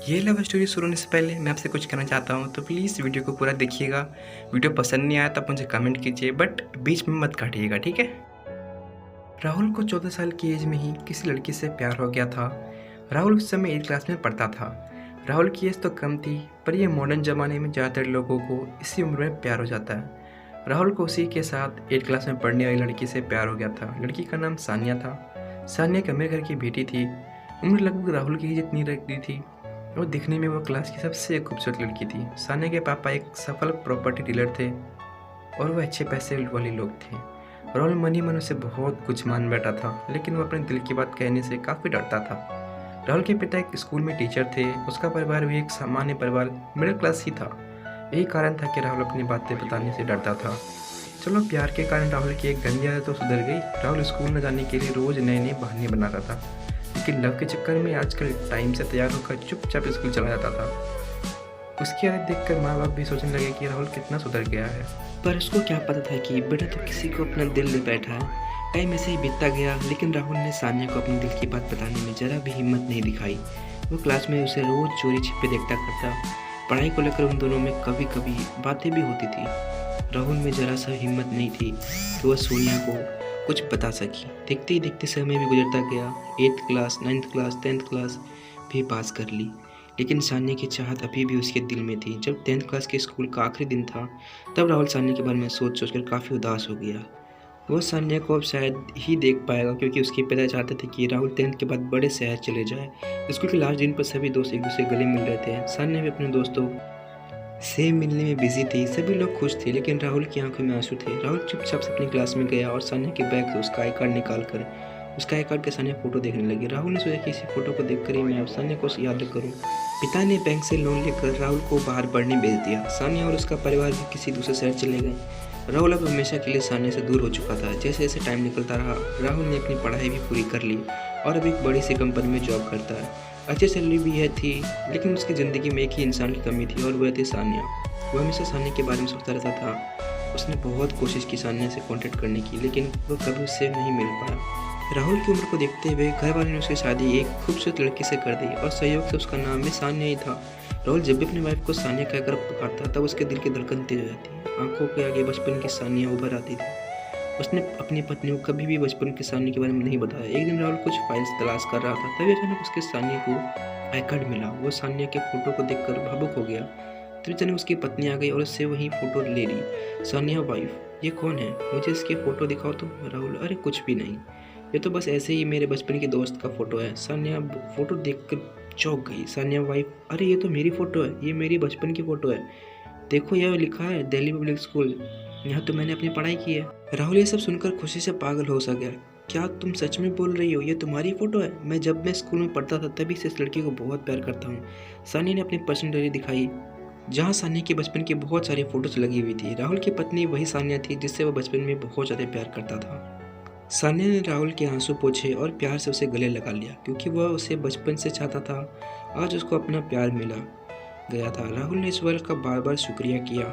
ये love story शुरू होने से पहले मैं आपसे कुछ कहना चाहता हूँ, तो प्लीज़ वीडियो को पूरा देखिएगा। वीडियो पसंद नहीं आया तो आप मुझे कमेंट कीजिए, बट बीच में मत काटिएगा, ठीक है। राहुल को 14 साल की एज में ही किसी लड़की से प्यार हो गया था। राहुल उस समय 8 क्लास में पढ़ता था। राहुल की एज तो कम थी, पर यह मॉडर्न ज़माने में ज़्यादातर लोगों को इसी उम्र में प्यार हो जाता है। राहुल को उसी के साथ 8 क्लास में पढ़ने वाली लड़की से प्यार हो गया था। लड़की का नाम सानिया था। सानिया एक अमीर घर की बेटी थी। उम्र लगभग राहुल की ही जितनी रखती थी और दिखने में वो क्लास की सबसे खूबसूरत लड़की थी। सानिया के पापा एक सफल प्रॉपर्टी डीलर थे और वह अच्छे पैसे वाले लोग थे। राहुल मन ही मन उसे बहुत कुछ मान बैठा था, लेकिन वो अपने दिल की बात कहने से काफ़ी डरता था। राहुल के पिता एक स्कूल में टीचर थे। उसका परिवार भी एक सामान्य परिवार, मिडिल क्लास ही था। यही कारण था कि राहुल अपनी बातें बताने से डरता था। चलो, प्यार के कारण राहुल की एक गंदी आदत तो सुधर गई। राहुल स्कूल न जाने के लिए रोज़ नए नए बहाने बनाता था, लेकिन लव के चक्कर में आजकल टाइम से तैयार होकर चुपचाप स्कूल चला जाता था। उसकी आदत देखकर माँ बाप भी सोचने लगे कि राहुल कितना सुधर गया है। पर उसको क्या पता था कि बेटा तो किसी को अपना दिल ले बैठा है। टाइम ऐसे ही बीतता गया, लेकिन राहुल ने सानिया को अपने दिल की बात बताने में जरा भी हिम्मत नहीं दिखाई। वो क्लास में उसे रोज़ चोरी छिपे देखता करता। पढ़ाई को लेकर उन दोनों में कभी कभी बातें भी होती थी। राहुल में जरा सा हिम्मत नहीं थी कि वह सोनिया को कुछ बता सकी। देखते ही देखते समय भी गुजरता गया। 8th class, 9th class, 10th class भी पास कर ली, लेकिन सानिया की चाहत अभी भी उसके दिल में थी। जब 10th क्लास के स्कूल का आखिरी दिन था, तब राहुल सानिया के बारे में सोच सोच कर काफ़ी उदास हो गया। वो सानिया को अब शायद ही देख पाएगा, क्योंकि उसके पिता चाहते थे कि राहुल 10th के बाद बड़े शहर चले जाए। स्कूल के लास्ट दिन पर सभी दोस्त एक दूसरे गले मिल रहे थे। सानिया भी अपने दोस्तों से मिलने में बिजी थी। सभी लोग खुश थे, लेकिन राहुल की आंखों में आंसू थे। राहुल चुपचाप से अपनी क्लास में गया और सानिया के बैग से उसका आई कार्ड निकाल कर उसका आई कार्ड के सानिया फोटो देखने लगी। राहुल ने सोचा कि इसी फोटो को देखकर ही मैं अब सानिया को याद करूं। पिता ने बैंक से लोन लेकर राहुल को बाहर पढ़ने भेज दिया। सानिया और उसका परिवार भी किसी दूसरे शहर चले गए। राहुल अब हमेशा के लिए सानिया से दूर हो चुका था। जैसे जैसे टाइम निकलता रहा, राहुल ने अपनी पढ़ाई भी पूरी कर ली और अब एक बड़ी सी कंपनी में जॉब करता है। अच्छी सैलरी भी है थी, लेकिन उसकी ज़िंदगी में एक ही इंसान की कमी थी और वह थी सानिया। वह हमेशा सानिया के बारे में सोचता रहता था। उसने बहुत कोशिश की सानिया से कांटेक्ट करने की, लेकिन वह कभी उससे नहीं मिल पाया। राहुल की उम्र को देखते हुए घर वालों ने उसकी शादी एक खूबसूरत लड़की से कर दी और सहयोग से उसका नाम भी सानिया ही था। राहुल जब भी अपनी वाइफ को सानिया कहकर पुकारता, तब उसके दिल की धड़कन तेज हो जाती। आंखों के आगे बचपन की सानिया उभर आती थी। उसने अपनी पत्नी को कभी भी बचपन की सानिया के बारे में नहीं बताया। एक दिन राहुल कुछ फाइल्स तलाश कर रहा था, तभी अचानक उसके सानिया को आई कार्ड मिला। वो सानिया के फोटो को देखकर भावुक हो गया। तभी अचानक उसकी पत्नी आ गई और उससे वही फोटो ले ली। सानिया वाइफ, ये कौन है? मुझे इसके फोटो दिखाओ तो। राहुल, अरे कुछ भी नहीं, ये तो बस ऐसे ही मेरे बचपन के दोस्त का फोटो है। सानिया फोटो देखकर चौंक गई। सानिया वाइफ, अरे ये तो मेरी फोटो है, ये मेरी बचपन की फोटो है। देखो, यह लिखा है दिल्ली पब्लिक स्कूल, यहाँ तो मैंने अपनी पढ़ाई की है। राहुल ये सब सुनकर खुशी से पागल हो सा गया। क्या तुम सच में बोल रही हो? ये तुम्हारी फोटो है? मैं जब मैं स्कूल में पढ़ता था तभी से इस लड़की को बहुत प्यार करता हूँ। सानिया ने अपनी पर्सनल डायरी दिखाई, जहाँ सानिया की बचपन की बहुत सारी फोटोज लगी हुई थी। राहुल की पत्नी वही सानिया थी जिससे वह बचपन में बहुत ज़्यादा प्यार करता था। सानिया ने राहुल के आंसू पोंछे और प्यार से उसे गले लगा लिया, क्योंकि वह उसे बचपन से चाहता था। आज उसको अपना प्यार मिला गया था। राहुल ने ईश्वर का बार बार शुक्रिया किया